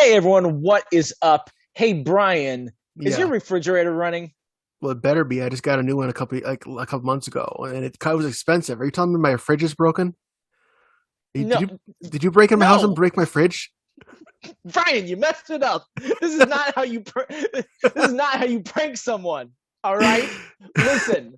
Hey everyone, what is up? Hey Brian, is your Yeah. refrigerator running? Well, it better be. I just got a new one a couple months ago, and it was expensive. Are you telling me my fridge is broken? No, Did you break in my house and no, break my fridge? Brian, you messed it up. This is not how this is not how you prank someone. All right? Listen,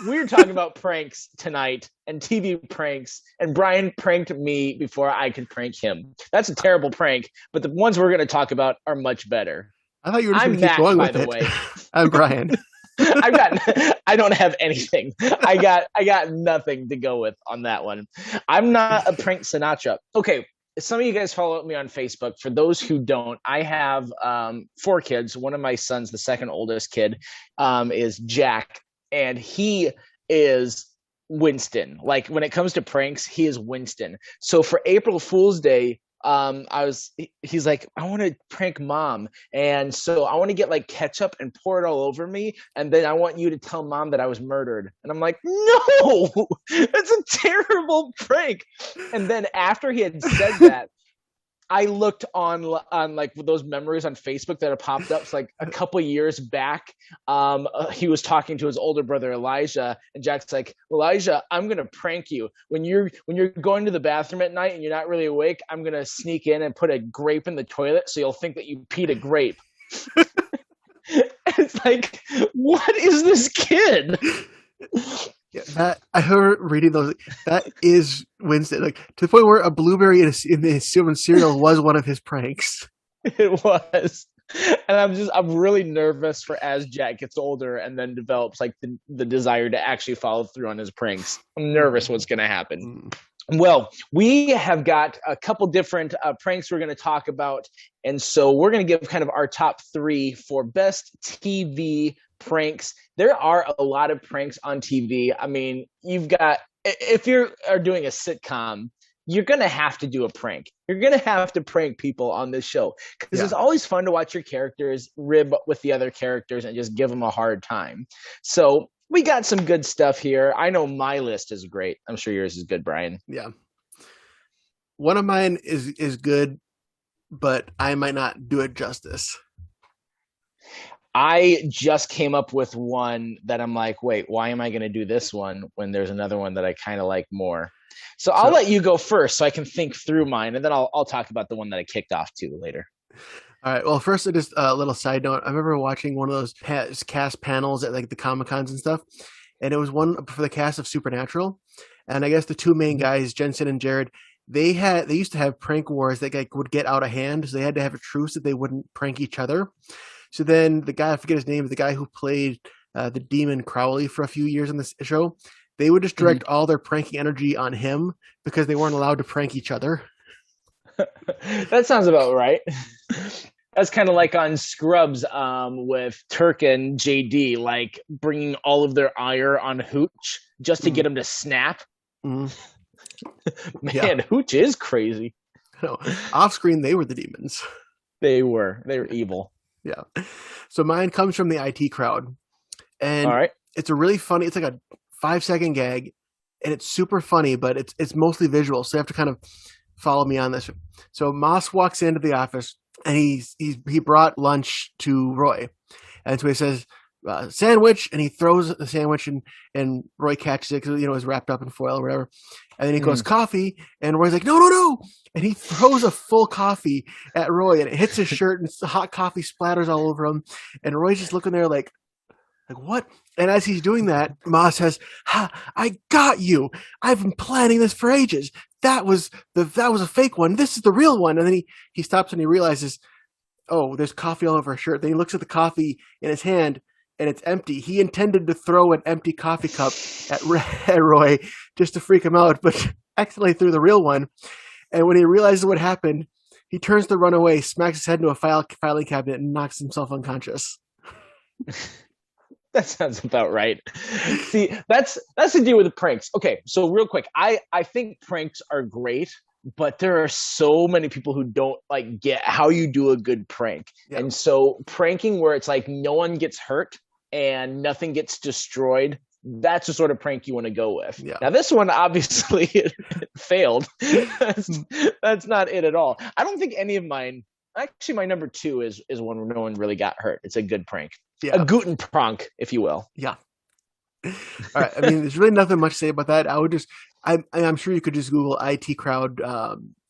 we're talking about pranks tonight and TV pranks, and Brian pranked me before I could prank him. That's a terrible prank, but the ones we're going to talk about are much better. I thought you were just going I'm to keep Matt, going by with the it. way. I'm Brian. I've got I don't have anything. I got nothing to go with on that one. I'm not a prank Sinatra. Okay, some of you guys follow me on Facebook. For those who don't, I have four kids. One of my sons, the second oldest kid, is Jack, and he is Winston. Like when it comes to pranks, he is Winston. So for April Fool's Day, he's like, I want to prank mom, and so I want to get like ketchup and pour it all over me, and then I want you to tell mom that I was murdered. And I'm like, no, that's a terrible prank. And then after he had said that, I looked on like those memories on Facebook that have popped up. So like a couple years back, he was talking to his older brother Elijah, and Jack's like, Elijah, I'm gonna prank you when you're going to the bathroom at night and you're not really awake. I'm gonna sneak in and put a grape in the toilet so you'll think that you peed a grape. It's like, what is this kid? Yeah, that I heard reading those. That is Winston, like to the point where a blueberry in the human cereal was one of his pranks. It was. And I'm really nervous for as Jack gets older and then develops like the desire to actually follow through on his pranks. I'm nervous what's going to happen. Mm. Well, we have got a couple different pranks we're going to talk about. And so we're going to give kind of our top three for best TV pranks. There are a lot of pranks on TV. I mean, you've got, if you are doing a sitcom, you're going to have to do a prank. You're going to have to prank people on this show because Yeah. it's always fun to watch your characters rib with the other characters and just give them a hard time. So we got some good stuff here. I know my list is great. I'm sure yours is good, Brian. Yeah. One of mine is good, but I might not do it justice. I just came up with one that I'm like, wait, why am I going to do this one when there's another one that I kind of like more? So I'll So, let you go first so I can think through mine, and then I'll talk about the one that I kicked off to later. all right. Well, first, just a little side note. I remember watching one of those cast panels at like the Comic Cons and stuff, and it was one for the cast of Supernatural. And I guess the two main guys, Jensen and Jared, they used to have prank wars that like would get out of hand, so they had to have a truce that they wouldn't prank each other. So then the guy, I forget his name, the guy who played the demon Crowley for a few years on this show, they would just Mhm. direct all their pranking energy on him because they weren't allowed to prank each other. That sounds about right. That's kind of like on Scrubs with Turk and JD, like bringing all of their ire on Hooch just to Mm, get him to snap. mm, yeah, Man, Hooch is crazy. no. Off screen, they were the demons. They were evil. Yeah. So mine comes from the IT crowd, All and right. it's a really funny. It's like a 5 second gag, and it's super funny, but it's mostly visual, so you have to kind of follow me on this. So Moss walks into the office, and he brought lunch to Roy, and so he says, "Sandwich," and he throws the sandwich, and Roy catches it because it's wrapped up in foil or whatever, and then he goes Mm. coffee, and Roy's like, "No, no, no!" And he throws a full coffee at Roy, and it hits his shirt, and hot coffee splatters all over him, and Roy's just looking there like what? And as he's doing that, Ma says, "Ha! I got you! I've been planning this for ages. That was a fake one. This is the real one." And then he stops and he realizes, oh, there's coffee all over his shirt. Then he looks at the coffee in his hand and it's empty. He intended to throw an empty coffee cup at, at Roy just to freak him out, but accidentally threw the real one. And when he realizes what happened, he turns to run away, smacks his head into a filing cabinet, and knocks himself unconscious. That sounds about right. See, that's the deal with the pranks. Okay, so real quick, I think pranks are great, but there are so many people who don't like get how you do a good prank. Yeah, And so pranking where it's like no one gets hurt and nothing gets destroyed, that's the sort of prank you want to go with. yeah. Now this one obviously it failed. That's, that's not it at all. I don't think any of mine Actually, my number two is one where no one really got hurt. It's a good prank, a Yeah, Guten prank, if you will. yeah. All right. I mean, there's really nothing much to say about that. I would just, I'm sure you could just Google IT crowd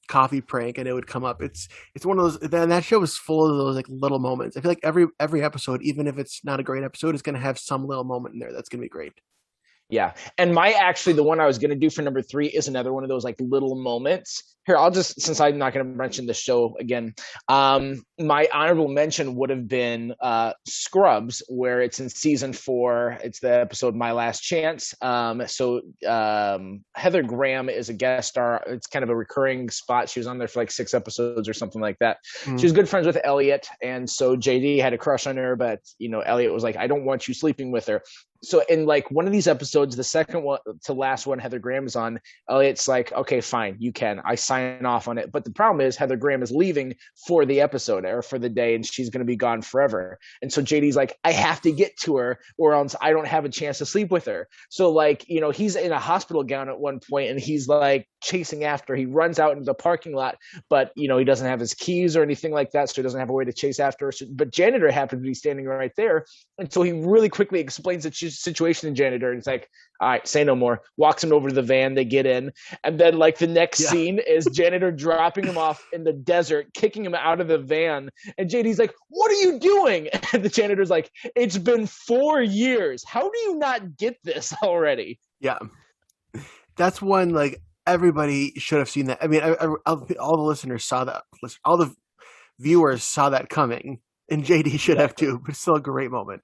coffee prank and it would come up. It's one of those. And that show is full of those like little moments. I feel like every episode, even if it's not a great episode, is going to have some little moment in there that's going to be great. Yeah. And my actually the one I was gonna do for number three is another one of those like little moments. Here, I'll just since I'm not gonna mention the show again, my honorable mention would have been Scrubs, where it's in season 4. It's the episode My Last Chance. Heather Graham is a guest star. It's kind of a recurring spot. She was on there for like 6 episodes or something like that. She was good friends with Elliot, and so JD had a crush on her, but Elliot was like, I don't want you sleeping with her. So in like one of these episodes, the second one to last one Heather Graham is on, Elliot's like, okay, fine, you can. I sign off on it. But the problem is Heather Graham is leaving for the episode or for the day, and she's going to be gone forever. And so JD's like, I have to get to her or else I don't have a chance to sleep with her. So like, he's in a hospital gown at one point and he's like chasing after. He runs out into the parking lot, but he doesn't have his keys or anything like that. So he doesn't have a way to chase after her. So, but janitor happens to be standing right there. And so he really quickly explains the situation to janitor. And it's like, all right, say no more. Walks him over to the van. They get in. And then like the next scene is janitor dropping him off in the desert, kicking him out of the van. And JD's like, what are you doing? And the janitor's like, it's been 4 years. How do you not get this already? Yeah. That's one, like, everybody should have seen that. I mean, all the listeners saw that. All the viewers saw that coming. And JD should have too, but it's still a great moment.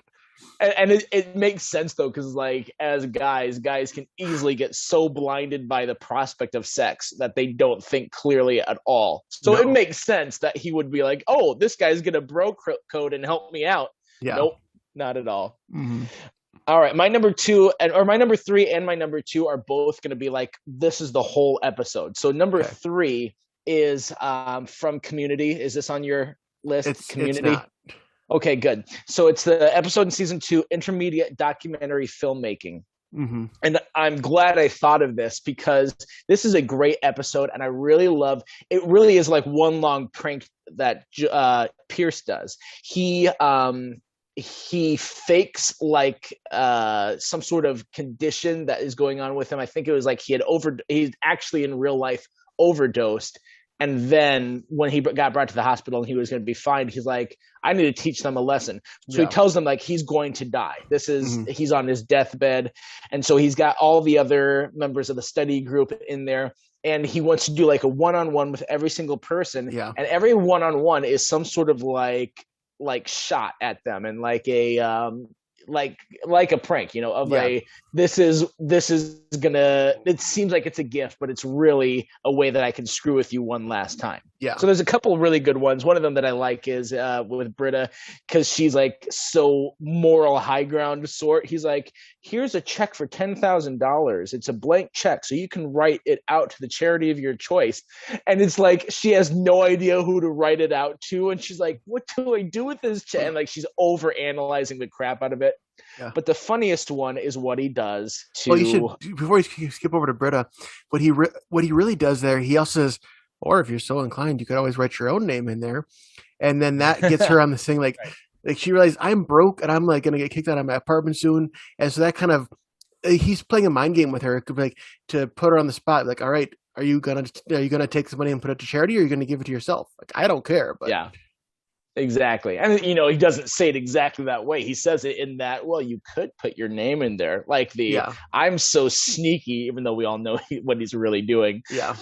And it makes sense though, because like as guys can easily get so blinded by the prospect of sex that they don't think clearly at all. So it makes sense that he would be like, oh, this guy's gonna bro code and help me out. Yeah. Nope, not at all. Mm-hmm. All right, my number two or my number three and my number two are both gonna be like, this is the whole episode. So number three is from Community. Is this on your list? Community. It's not. Okay, good. So it's the episode in season 2, intermediate documentary filmmaking. Mm-hmm. And I'm glad I thought of this because this is a great episode and I really love it. Really is like one long prank that Pierce does. He fakes like some sort of condition that is going on with him. I think it was like he's actually in real life overdosed. And then when he got brought to the hospital and he was going to be fine, he's like, I need to teach them a lesson. So he tells them like he's going to die. This is he's on his deathbed. And so he's got all the other members of the study group in there. And he wants to do like a one-on-one with every single person. Yeah. And every one-on-one is some sort of like shot at them and like a like a prank, this is gonna, it seems like it's a gift, but it's really a way that I can screw with you one last time. Yeah. So there's a couple of really good ones. One of them that I like is with Britta, because she's like so moral high ground sort. He's like, here's a check for $10,000. It's a blank check, so you can write it out to the charity of your choice. And it's like she has no idea who to write it out to, and she's like, what do I do with this check? And like she's over analyzing the crap out of it. Yeah. But the funniest one is what he does to. Well, you should, before you skip over to Britta, what he really does there, he also says, or if you're so inclined, you could always write your own name in there, and then that gets her on this thing like. Right. Like she realized I'm broke and I'm like gonna get kicked out of my apartment soon, and so that kind of he's playing a mind game with her, like to put her on the spot. Like, all right, are you gonna take this money and put it to charity, or are you gonna give it to yourself? Like, I don't care, but yeah, exactly. And he doesn't say it exactly that way. He says it in that, well, you could put your name in there, like I'm so sneaky, even though we all know what he's really doing. Yeah.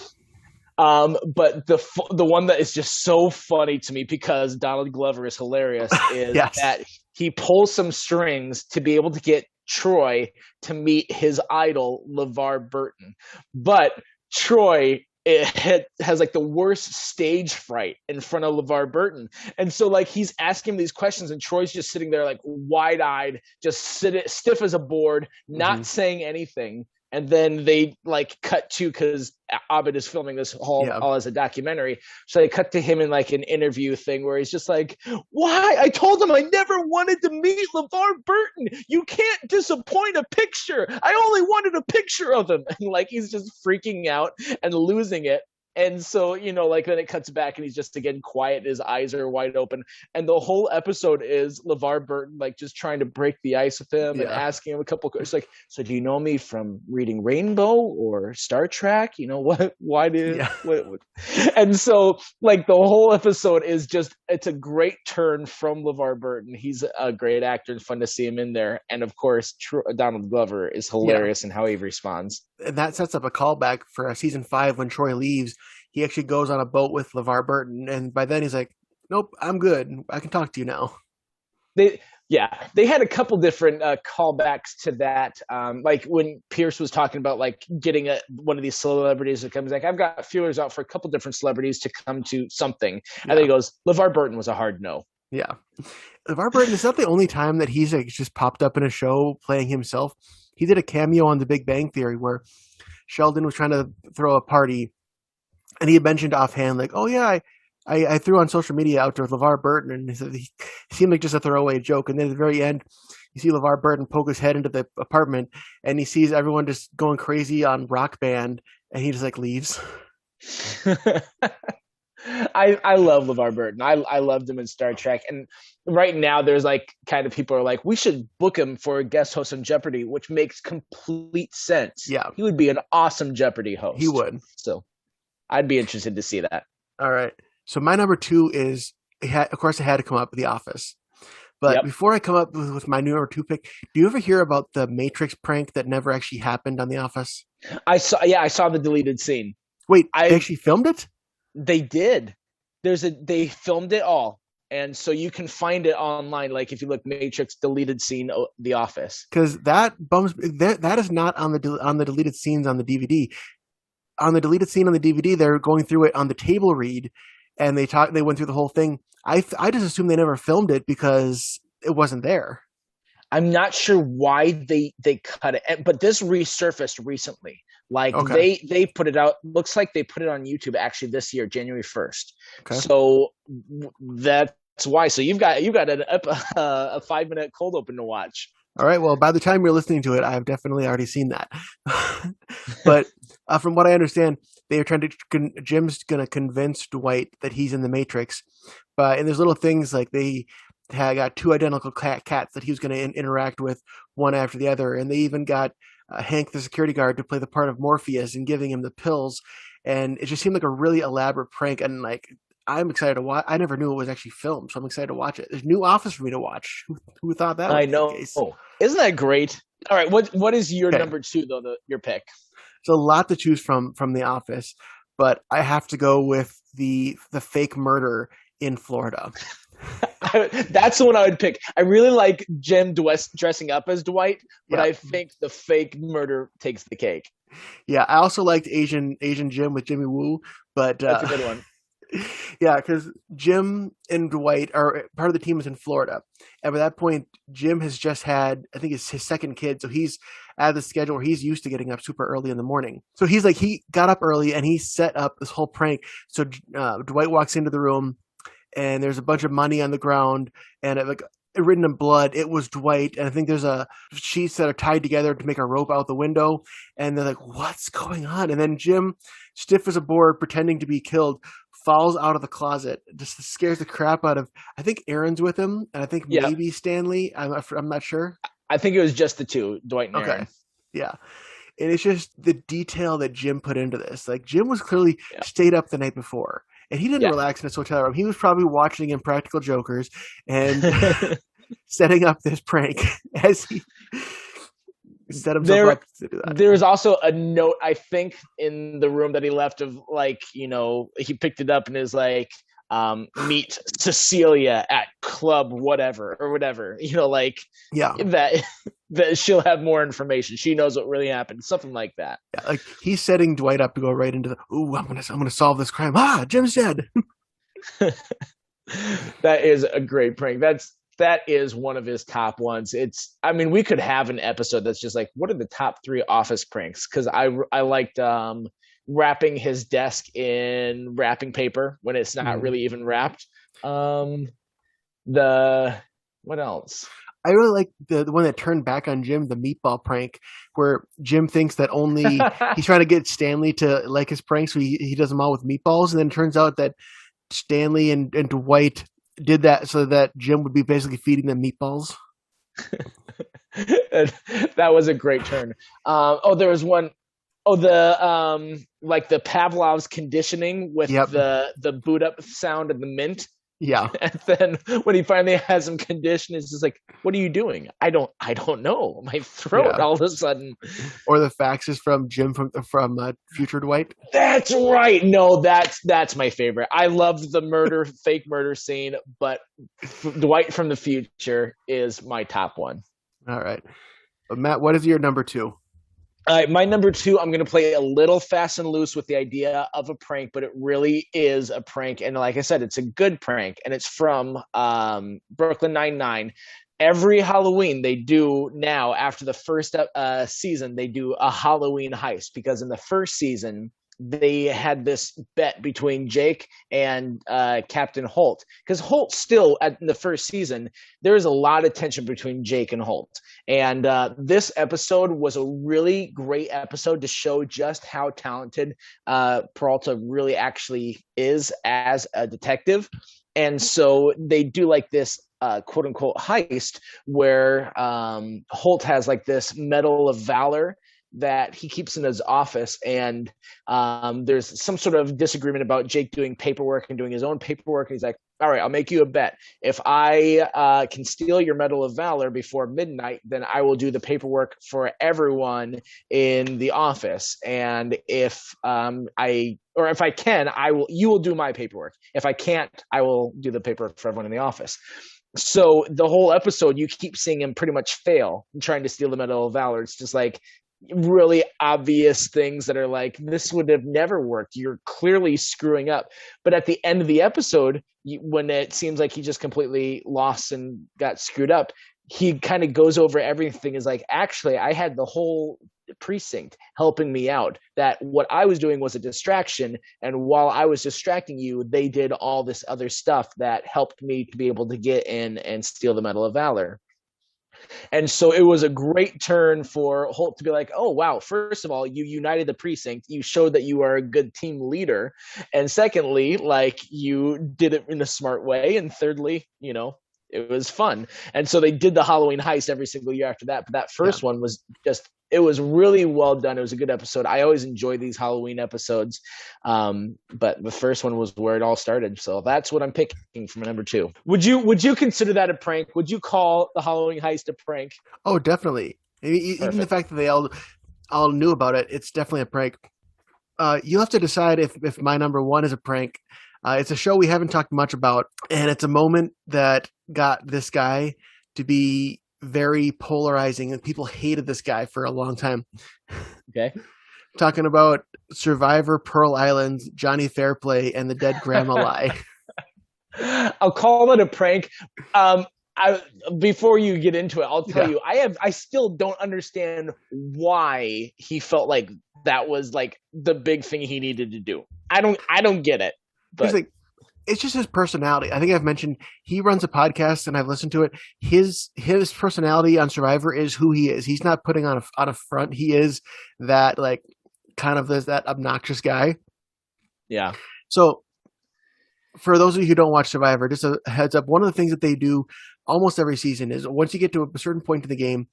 But the one that is just so funny to me because Donald Glover is hilarious is that he pulls some strings to be able to get Troy to meet his idol LeVar Burton, but Troy has like the worst stage fright in front of LeVar Burton, and so like he's asking him these questions, and Troy's just sitting there like wide-eyed, just stiff as a board, not saying anything. And then they like cut to, because Abed is filming this all as a documentary. So they cut to him in like an interview thing where he's just like, why? I told him I never wanted to meet LeVar Burton. You can't disappoint a picture. I only wanted a picture of him. And like he's just freaking out and losing it. And so, like then it cuts back and he's just again quiet, his eyes are wide open. And the whole episode is LeVar Burton like just trying to break the ice with him and Yeah. asking him a couple questions like, so do you know me from reading Rainbow or Star Trek? What why did Yeah. what? And so like the whole episode is just it's a great turn from LeVar Burton. He's a great actor and fun to see him in there. And of course, Donald Glover is hilarious in how he responds. And that sets up a callback for season 5 when Troy leaves. He actually goes on a boat with LeVar Burton, and by then he's like, "Nope, I'm good. I can talk to you now." They had a couple different callbacks to that, like when Pierce was talking about like getting one of these celebrities that comes like, I've got feelers out for a couple different celebrities to come to something, and then he goes, LeVar Burton was a hard no. Yeah. LeVar Burton is not the only time that he's like just popped up in a show playing himself. He did a cameo on The Big Bang Theory where Sheldon was trying to throw a party, and he had mentioned offhand, like, "Oh yeah, I threw on social media out to LeVar Burton," and he seemed like just a throwaway joke. And then at the very end, you see LeVar Burton poke his head into the apartment, and he sees everyone just going crazy on Rock Band, and he just like leaves. I love LeVar Burton. I loved him in Star Trek, and right now there's like kind of people are like, we should book him for a guest host on Jeopardy, which makes complete sense. Yeah, he would be an awesome Jeopardy host. he would. So I'd be interested to see that. All right. So my number 2 is, of course, it had to come up with The Office. But before I come up with my number 2 pick, do you ever hear about the Matrix prank that never actually happened on The Office? I saw the deleted scene. Wait, they actually filmed it? They did. They filmed it all, and so you can find it online. Like if you look Matrix deleted scene, The Office. Because that bums that is not on the deleted scenes on the DVD. On the deleted scene on the DVD, they're going through it on the table read, and they went through the whole thing. I just assumed they never filmed it because it wasn't there. I'm not sure why they cut it, but this resurfaced recently. Like they put it out. Looks like they put it on YouTube actually this year, January 1st. Okay. So that's why. So you've got a 5-minute cold open to watch. All right. Well, by the time you're listening to it, I've definitely already seen that. But from what I understand, they are trying to. Jim's going to convince Dwight that he's in the Matrix, and there's little things like they got 2 identical cats that he was going to interact with one after the other, and they even got Hank, the security guard, to play the part of Morpheus and giving him the pills, and it just seemed like a really elaborate prank. And like, I'm excited to watch. I never knew it was actually filmed, so I'm excited to watch it. There's new Office for me to watch. Who thought that? I know. The case? Oh, isn't that great? All right, what is your number 2 though? Your pick. It's a lot to choose from The Office, but I have to go with the fake murder in Florida. That's the one I would pick. I really like Jim dressing up as Dwight, but I think the fake murder takes the cake. Yeah, I also liked Asian Jim with Jimmy Woo, but that's a good one. Yeah, because Jim and Dwight are part of the team is in Florida, and by that point, Jim has just had, I think, his second kid, so he's out of the schedule where he's used to getting up super early in the morning. So he got up early and he set up this whole prank. So Dwight walks into the room, and there's a bunch of money on the ground, and written in blood, it was Dwight. And I think there's sheets that are tied together to make a rope out the window. And they're like, what's going on? And then Jim, stiff as a board, pretending to be killed, falls out of the closet. Just scares the crap out of, I think Aaron's with him, and I think maybe Stanley. I'm not sure. I think it was just the two, Dwight and Aaron. Yeah. And it's just the detail that Jim put into this. Like, Jim was clearly stayed up the night before. And he didn't relax in his hotel room. He was probably watching Impractical Jokers and setting up this prank as he set himself up to do that. There was also a note, I think, in the room that he left of like, he picked it up and is like, meet Cecilia at club whatever or whatever. That she'll have more information. She knows what really happened. Something like that. Yeah, like he's setting Dwight up to go right into I'm gonna solve this crime. Jim's dead. That is a great prank. That is one of his top ones. We could have an episode that's just like, what are the top 3 Office pranks? Because I liked wrapping his desk in wrapping paper when it's not really even wrapped. What else? I really like the one that turned back on Jim, the meatball prank, where Jim thinks that only he's trying to get Stanley to like his pranks, so he does them all with meatballs, and then it turns out that Stanley and Dwight did that so that Jim would be basically feeding them meatballs. That was a great turn. There was one the like the Pavlov's conditioning with Yep. the boot up sound of the mint. Yeah. And then when he finally has him conditioned, it's just like, what are you doing? I don't know. My throat all of a sudden. Or the faxes from Jim from Future Dwight. That's right. No, that's my favorite. I loved the fake murder scene, but Dwight from the future is my top one. All right. But Matt, what is your number 2? My number 2, I'm going to play a little fast and loose with the idea of a prank, but it really is a prank. And like I said, it's a good prank, and it's from Brooklyn Nine-Nine. Every Halloween, they do now, after the first season, they do a Halloween heist, because in the first season, they had this bet between Jake and Captain Holt, because Holt still in the first season, there's a lot of tension between Jake and Holt. And this episode was a really great episode to show just how talented Peralta really actually is as a detective. And so they do like this quote unquote heist where Holt has like this Medal of Valor that he keeps in his office, and there's some sort of disagreement about Jake doing paperwork and doing his own paperwork, and he's like, all right, I'll make you a bet. If I can steal your Medal of Valor before midnight, then I will do the paperwork for everyone in the office. And if if I can, you will do my paperwork. If I can't, I will do the paperwork for everyone in the office. So the whole episode, you keep seeing him pretty much fail trying to steal the Medal of Valor. It's just like really obvious things that are like, this would have never worked. You're clearly screwing up. But at the end of the episode, when it seems like he just completely lost and got screwed up, he kind of goes over everything, is like, actually, I had the whole precinct helping me out, that what I was doing was a distraction, and while I was distracting you, they did all this other stuff that helped me to be able to get in and steal the Medal of Valor. And so it was a great turn for Holt to be like, oh, wow, first of all, you united the precinct. You showed that you are a good team leader. And secondly, like, you did it in a smart way. And thirdly, it was fun. And so they did the Halloween heist every single year after that. But that first one was just, it was really well done. It was a good episode. I always enjoy these Halloween episodes. But the first one was where it all started. So that's what I'm picking for my number 2. Would you consider that a prank? Would you call the Halloween heist a prank? Oh, definitely. Even the fact that they all knew about it, it's definitely a prank. You'll have to decide if my number 1 is a prank. It's a show we haven't talked much about, and it's a moment that got this guy to be very polarizing, and people hated this guy for a long time. Okay. Talking about Survivor Pearl Island, Johnny Fairplay, and the dead grandma lie. I'll call it a prank. Before you get into it, I'll tell you, I still don't understand why he felt like that was like the big thing he needed to do. I don't get it. But it's just his personality. I think I've mentioned he runs a podcast, and I've listened to it. His personality on Survivor is who he is. He's not putting on a front. He is that, like, kind of that obnoxious guy. Yeah. So for those of you who don't watch Survivor, just a heads up, one of the things that they do almost every season is once you get to a certain point in the game,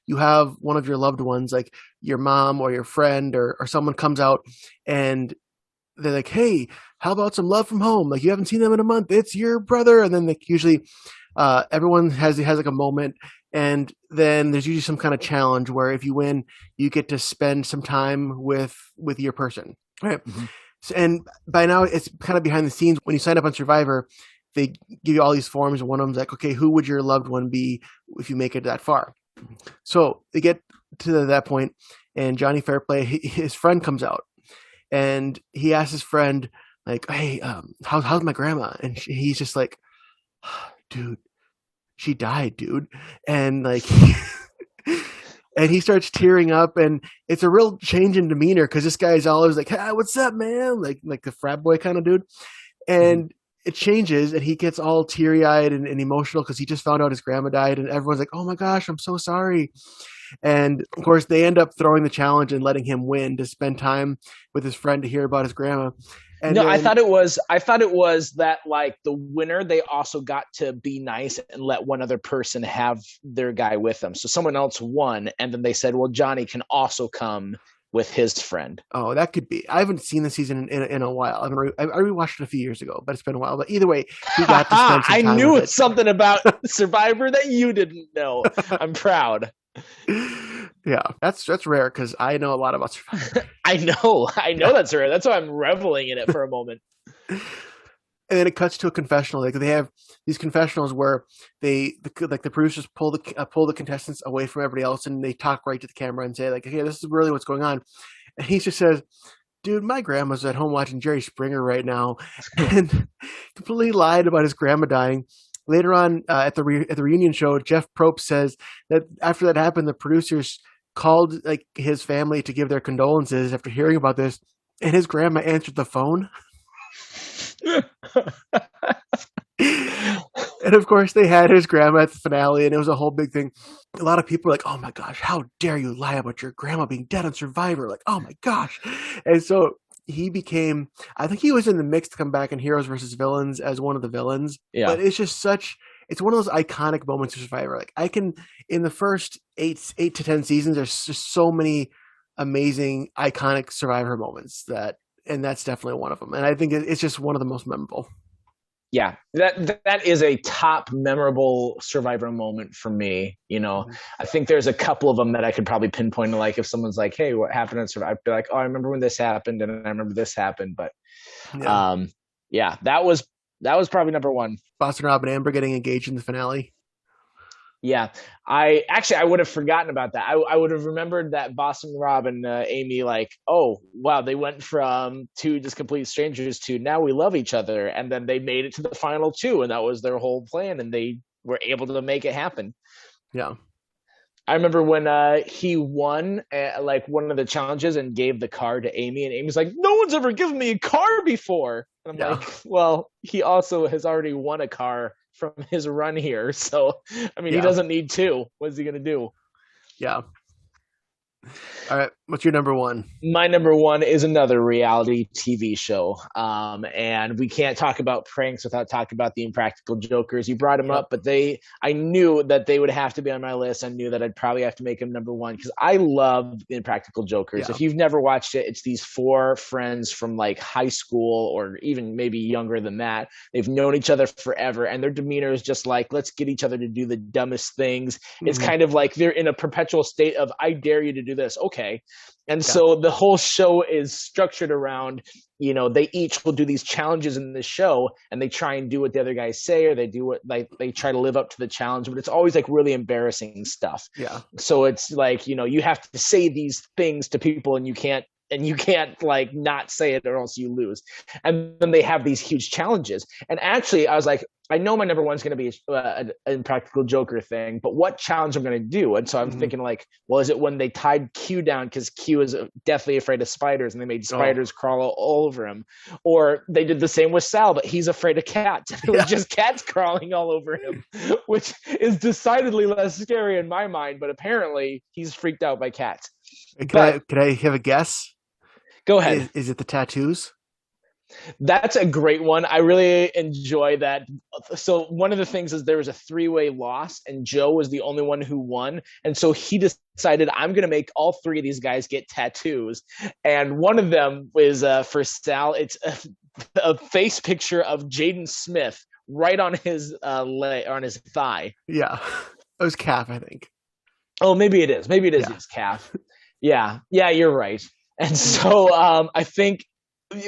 you have one of your loved ones, like your mom or your friend or someone, comes out, and they're like, hey, how about some love from home? Like, you haven't seen them in a month. It's your brother. And then usually everyone has like a moment. And then there's usually some kind of challenge where if you win, you get to spend some time with your person. Right. Mm-hmm. So, and by now it's kind of behind the scenes. When you sign up on Survivor, they give you all these forms. And one of them's like, okay, who would your loved one be if you make it that far? So they get to that point, and Johnny Fairplay, his friend, comes out. And he asks his friend, like, hey, how's my grandma? And he's just like, dude, she died, dude. And like, and he starts tearing up, and it's a real change in demeanor, because this guy is always like, hey, what's up, man? Like the frat boy kind of dude. And it changes, and he gets all teary-eyed and emotional because he just found out his grandma died, and everyone's like, "Oh my gosh, I'm so sorry." And of course, they end up throwing the challenge and letting him win to spend time with his friend to hear about his grandma. And No, then, I thought it was that like the winner, they also got to be nice and let one other person have their guy with them. So someone else won, and then they said, well, Johnny can also come with his friend. oh, that could be. I haven't seen the season in a while. I rewatched it a few years ago, but it's been a while. But either way, he got to spend some I time knew with something about Survivor that you didn't know. I'm proud. it. Yeah, that's rare because I know a lot about Survivor. I know that's right. That's why I'm reveling in it for a moment. And then it cuts to a confessional. Like they have these confessionals where the producers pull the contestants away from everybody else, and they talk right to the camera and say like, "Hey, this is really what's going on." And he just says, "Dude, my grandma's at home watching Jerry Springer right now," and completely lied about his grandma dying. Later on at the reunion show, Jeff Probst says that after that happened, the producers called like his family to give their condolences after hearing about this, and his grandma answered the phone. And of course, they had his grandma at the finale, and it was a whole big thing. A lot of people were like, "Oh my gosh, how dare you lie about your grandma being dead on Survivor?" Like, "Oh my gosh!" And so he became. I think he was in the mix to come back in Heroes versus Villains as one of the villains. Yeah. But it's just such. It's one of those iconic moments of Survivor. Like I can, in the first eight to 10 seasons, there's just so many amazing, iconic Survivor moments and that's definitely one of them. And I think it's just one of the most memorable. Yeah, that is a top memorable Survivor moment for me. You know, I think there's a couple of them that I could probably pinpoint. Like if someone's like, "Hey, what happened in Survivor?" I'd be like, "Oh, I remember when this happened, and I remember this happened." But Yeah. yeah, that was probably number one. Boston Rob and Amber getting engaged in the finale. Yeah, I would have forgotten about that. I would have remembered that Boston Rob and Amy, like, oh wow, they went from two just complete strangers to now we love each other, and then they made it to the final two, and that was their whole plan, and they were able to make it happen. Yeah. I remember when he won like one of the challenges and gave the car to Amy, and Amy's like, "No one's ever given me a car before." And I'm Yeah. like, "Well, he also has already won a car from his run here, so I mean, he Yeah. doesn't need two. What's he gonna do?" Yeah. All right. What's your number one? My number one is another reality TV show. And we can't talk about pranks without talking about the Impractical Jokers. You brought them Yep. up, but I knew that they would have to be on my list. I knew that I'd probably have to make them number one because I love the Impractical Jokers. Yeah. If you've never watched it, it's these four friends from like high school or even maybe younger than that. They've known each other forever, and their demeanor is just like, let's get each other to do the dumbest things. It's Mhm. kind of like they're in a perpetual state of, I dare you to do this. Okay. And Yeah. so the whole show is structured around, you know, they each will do these challenges in the show, and they try and do what the other guys say, or they do what like they try to live up to the challenge, but it's always like really embarrassing stuff. Yeah. So it's like, you know, you have to say these things to people, and you can't like not say it or else you lose. And then they have these huge challenges. And actually I was like, I know my number one's going to be an Impractical Joker thing, but what challenge I'm going to do? And so I'm thinking like, well, is it when they tied Q down because Q is deathly afraid of spiders and they made spiders crawl all over him? Or they did the same with Sal, but he's afraid of cats. It was just cats crawling all over him, which is decidedly less scary in my mind, but apparently he's freaked out by cats. Could I have a guess? Go ahead. Is it the tattoos? That's a great one. I really enjoy that. So one of the things is there was a three-way loss, and Joe was the only one who won. And so he decided, I'm going to make all three of these guys get tattoos. And one of them is for Sal. It's a face picture of Jaden Smith right on his leg, on his thigh. Yeah. It was calf, I think. Oh, maybe it is. Maybe it is his calf. Yeah. Yeah, you're right. And so I think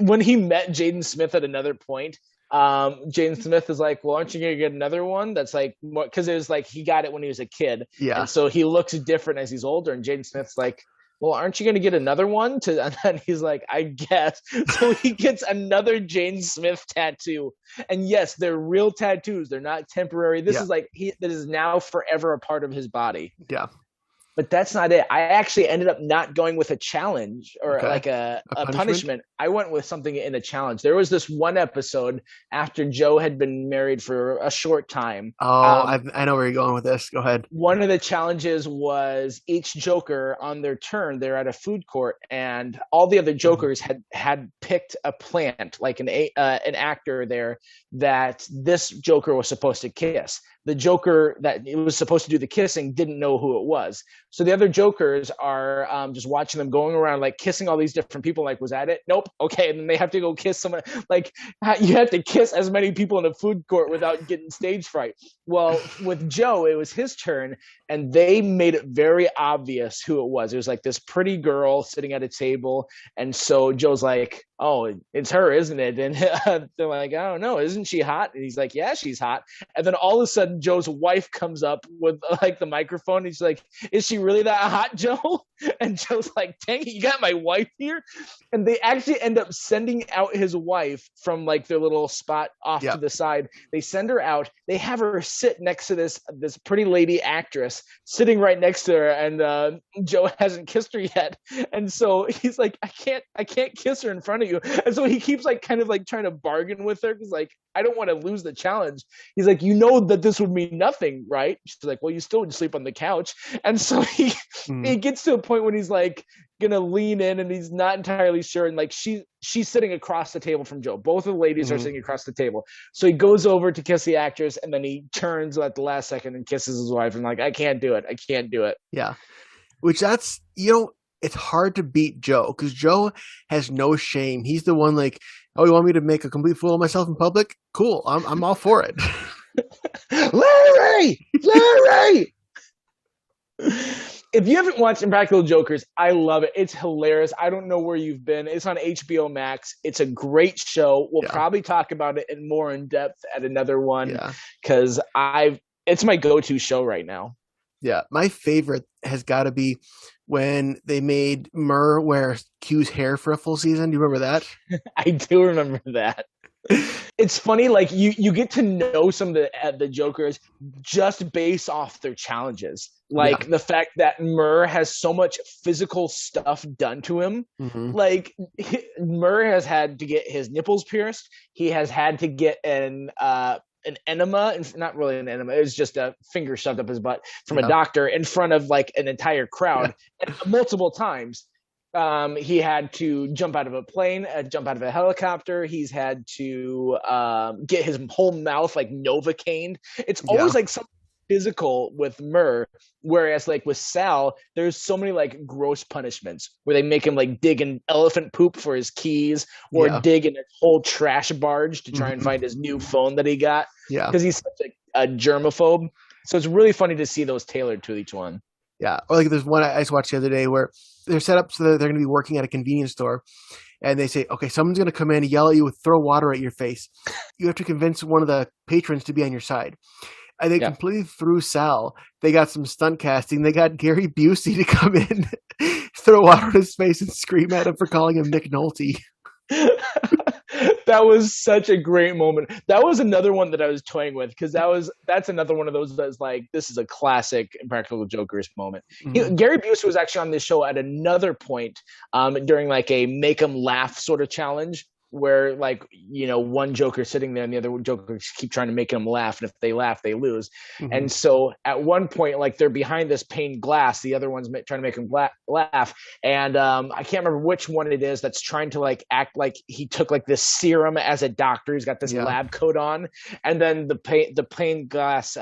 when he met Jaden Smith at another point, Jaden Smith is like, well, aren't you going to get another one? That's like, because it was like he got it when he was a kid. Yeah. And so he looks different as he's older. And Jaden Smith's like, well, aren't you going to get another one? And then he's like, I guess. So he gets another Jaden Smith tattoo. And yes, they're real tattoos. They're not temporary. This is like, that is now forever a part of his body. Yeah. but that's not it. I actually ended up not going with a challenge or Okay. like a, A a punishment? punishment. I went with something in a challenge. There was this one episode after Joe had been married for a short time. Oh, I know where you're going with this. Go ahead. One of the challenges was each Joker on their turn, they're at a food court, and all the other Mhm. Jokers had picked a plant, like an actor there that this Joker was supposed to kiss. The Joker that it was supposed to do the kissing didn't know who it was, so the other Jokers are just watching them going around like kissing all these different people. Like, was that it? Nope. Okay, and then they have to go kiss someone. Like, you have to kiss as many people in a food court without getting stage fright. Well, with Joe, it was his turn, and they made it very obvious who it was. It was like this pretty girl sitting at a table, and so Joe's like, "Oh, it's her, isn't it?" And they're like, "I don't know, isn't she hot?" And he's like, "Yeah, she's hot." And then all of a sudden, Joe's wife comes up with like the microphone. And he's like, "Is she really that hot, Joe?" And Joe's like, "Dang it, you got my wife here!" And they actually end up sending out his wife from like their little spot off to Yeah. the side. They send her out. They have her sit next to this pretty lady actress sitting right next to her, and Joe hasn't kissed her yet, and so he's like, I can't kiss her in front of you, and so he keeps like kind of like trying to bargain with her because like I don't want to lose the challenge. He's like, you know that this would mean nothing, right? She's like, well, you still would sleep on the couch, and so Mhm. he gets to a point when he's like gonna lean in and he's not entirely sure, and like she's sitting across the table from Joe. Both of the ladies are Mhm. sitting across the table, so he goes over to kiss the actress, and then he turns at the last second and kisses his wife. And like, I can't do it. I can't do it. Yeah. Which that's it's hard to beat Joe because Joe has no shame. He's the one like, oh, you want me to make a complete fool of myself in public? Cool, I'm all for it. Larry, Larry. If you haven't watched Impractical Jokers, I love it. It's hilarious. I don't know where you've been. It's on HBO Max. It's a great show. We'll Yeah, probably talk about it in more in depth at another one yeah, because it's my go-to show right now. yeah. My favorite has got to be when they made Murr wear Q's hair for a full season. Do you remember that? I do remember that. It's funny, like you get to know some of the Jokers just based off their challenges. Yeah. Like the fact that Murr has so much physical stuff done to him. Hmm. Like Murr has had to get his nipples pierced. He has had to get an enema, and not really an enema. It was just a finger shoved up his butt from a Yeah. doctor in front of like an entire Yeah. crowd, and multiple times. He had to jump out of a plane, jump out of a helicopter. He's had to get his whole mouth like Novocaine. It's Yeah. always like something physical with Murr, whereas like with Sal, there's so many like gross punishments where they make him like dig in elephant poop for his keys or Yeah. dig in a whole trash barge to try and Hmm. find his new phone that he got Yeah. because he's such a germaphobe. So it's really funny to see those tailored to each one. Yeah. Or like there's one I just watched the other day where they're set up so that they're going to be working at a convenience store, and they say, okay, someone's going to come in, yell at you, throw water at your face. You have to convince one of the patrons to be on your side. And they Yeah. completely threw Sal. They got some stunt casting. They got Gary Busey to come in, throw water in his face, and scream at him for calling him Nick Nolte. That was such a great moment. That was another one that I was toying with because that's another one of those that's like this is a classic Impractical Jokers moment. Hmm. Gary Busey was actually on this show at another point during like a make them laugh sort of challenge where like one Joker sitting there and the other Jokers keep trying to make them laugh, and if they laugh they lose. Hmm. And so at one point like they're behind this pane glass, the other one's trying to make them laugh, and I can't remember which one it is that's trying to like act like he took like this serum as a doctor. He's got this Yeah. lab coat on, and then the pane glass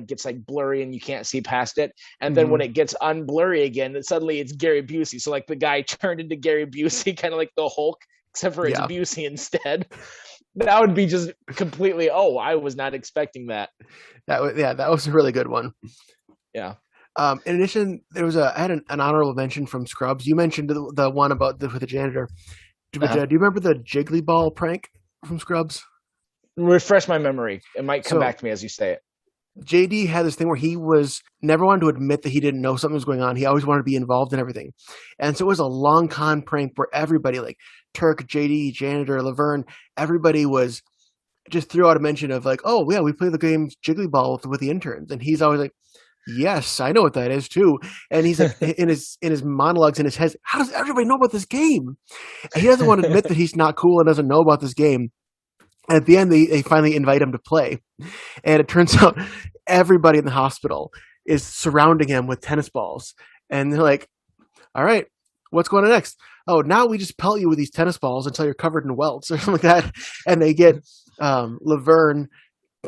gets like blurry and you can't see past it. And then Hmm. when it gets unblurry again, suddenly it's Gary Busey. So like the guy turned into Gary Busey, kind of like the Hulk, except for it's Yeah. Busey instead. That would be just completely. Oh, I was not expecting that. That was a really good one. Yeah. In addition, I had an honorable mention from Scrubs. You mentioned the one about with the janitor. But Uh-huh. do you remember the Jiggly Ball prank from Scrubs? Refresh my memory. It might come So back to me as you say it. JD had this thing where he was never wanted to admit that he didn't know something was going on. He always wanted to be involved in everything. And so it was a long con prank where everybody, like Turk, JD, Janitor, Laverne, everybody was just threw out a mention of like, oh yeah, we play the game Jiggly Ball with the interns. And he's always like, Yes, I know what that is too. And he's like in his monologues in his head, how does everybody know about this game? And he doesn't want to admit that he's not cool and doesn't know about this game. And at the end, they finally invite him to play. And it turns out everybody in the hospital is surrounding him with tennis balls. And they're like, all right, what's going on next? Oh, now we just pelt you with these tennis balls until you're covered in welts or something like that. And they get Laverne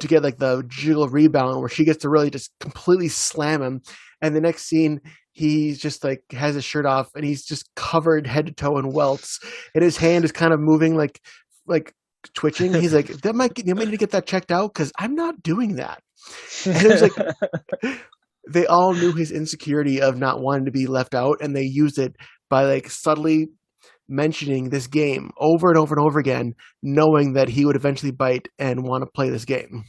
to get like the jiggle rebound where she gets to really just completely slam him. And the next scene, he's just like has his shirt off and he's just covered head to toe in welts. And his hand is kind of moving like twitching. He's like, you might need to get that checked out because I'm not doing that. And it was like they all knew his insecurity of not wanting to be left out, and they used it by like subtly mentioning this game over and over and over again, knowing that he would eventually bite and want to play this game.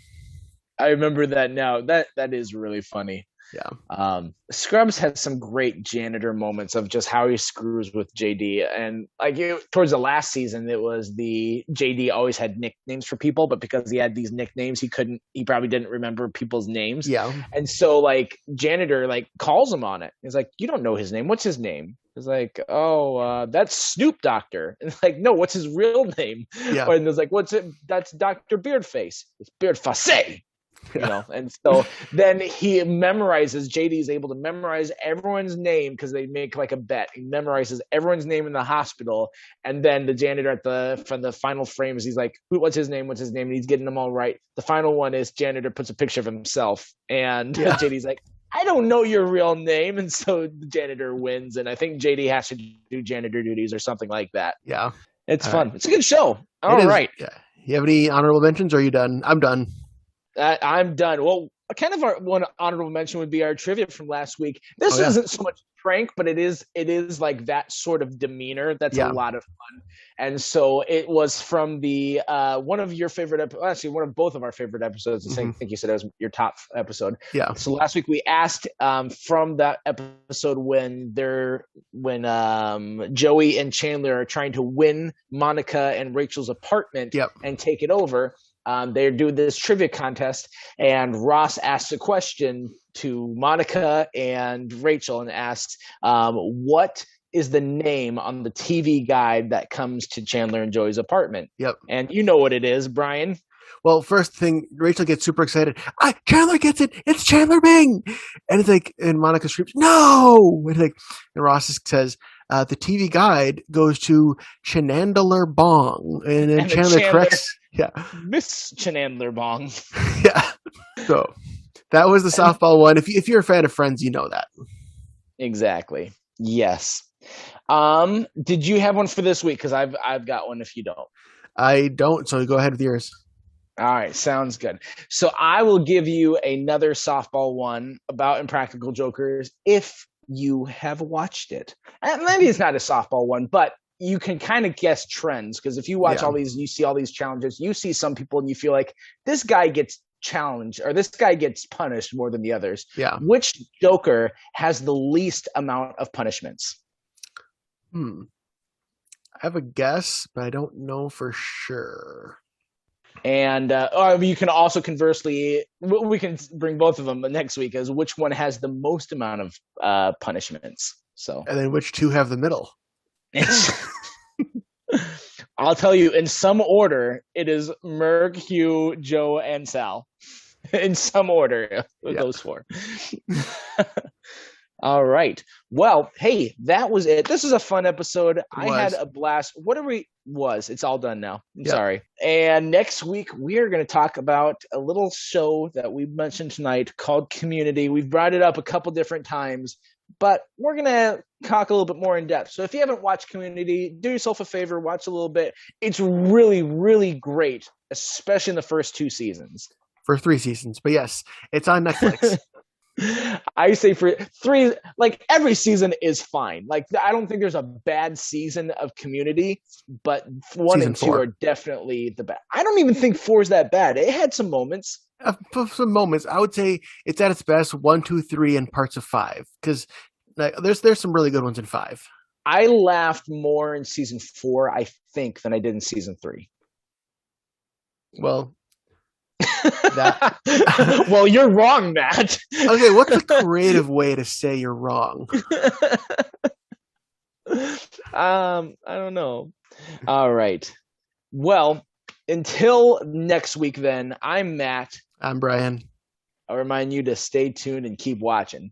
I remember that now. That is really funny. Yeah. Scrubs has some great janitor moments of just how he screws with JD, and like towards the last season, it was the JD always had nicknames for people, but because he had these nicknames, he probably didn't remember people's names. Yeah. And so like janitor like calls him on it. He's like, "You don't know his name. What's his name?" He's like, "Oh, that's Snoop Doctor." And like, "No, what's his real name?" Yeah. And there's like, "What's it? That's Doctor Beardface. It's Beardface." And so then JD's able to memorize everyone's name because they make like a bet. He memorizes everyone's name in the hospital, and then the janitor from the final frames, he's like, what's his name, and he's getting them all right. The final one is janitor puts a picture of himself, and JD's like, I don't know your real name, and so the janitor wins, and I think JD has to do janitor duties or something like that. Yeah. It's fun. It's a good show. All right. Yeah. You have any honorable mentions, or are you done? I'm done. I'm done. Well, kind of one honorable mention would be our trivia from last week. This isn't so much prank, but it is like that sort of demeanor. That's a lot of fun. And so it was from the one of your favorite, actually one of both of our favorite episodes. I think you said it was your top episode. Yeah. So last week we asked from that episode when Joey and Chandler are trying to win Monica and Rachel's apartment and take it over. They're doing this trivia contest, and Ross asks a question to Monica and Rachel and asks, what is the name on the TV guide that comes to Chandler and Joey's apartment? Yep. And you know what it is, Brian. Well, first thing, Rachel gets super excited. Chandler gets it. It's Chandler Bing. And it's like, and Monica screams, no. And Ross says, the TV guide goes to Chenandler Bong. And then Chandler corrects. Yeah. Miss Chenandler Bong. Yeah. So that was the softball one. If you're a fan of Friends, you know that. Exactly. Yes. Did you have one for this week? Because I've got one if you don't. I don't. So go ahead with yours. All right, sounds good. So I will give you another softball one about Impractical Jokers if you have watched it. And maybe it's not a softball one, but you can kind of guess trends, because if you watch all these, you see all these challenges, you see some people and you feel like this guy gets challenged or this guy gets punished more than the others. Yeah. Which Joker has the least amount of punishments? I have a guess, but I don't know for sure. And you can also conversely, we can bring both of them next week, as which one has the most amount of punishments. So, and then which two have the middle? I'll tell you, in some order, it is Merg, Hugh, Joe, and Sal. In some order, those four. All right. Well, hey, that was it. This is a fun episode. I had a blast. It's all done now. I'm sorry. And next week, we are going to talk about a little show that we mentioned tonight called Community. We've brought it up a couple different times, but we're going to talk a little bit more in depth. So if you haven't watched Community, do yourself a favor, watch a little bit. It's really, really great, especially in the first 2 seasons. For 3 seasons. But yes, it's on Netflix. I say for 3, like every season is fine. Like I don't think there's a bad season of Community, but 1 and 2 are definitely the best. I don't even think 4 is that bad. It had some moments. Some moments. I would say it's at its best 1, 2, 3, and parts of 5, because there's some really good ones in 5. I laughed more in season 4, I think, than I did in season 3. Well, Well, you're wrong, Matt. Okay, what's a creative way to say you're wrong? I don't know. All right. Well, until next week, then, I'm Matt. I'm Brian. I'll remind you to stay tuned and keep watching.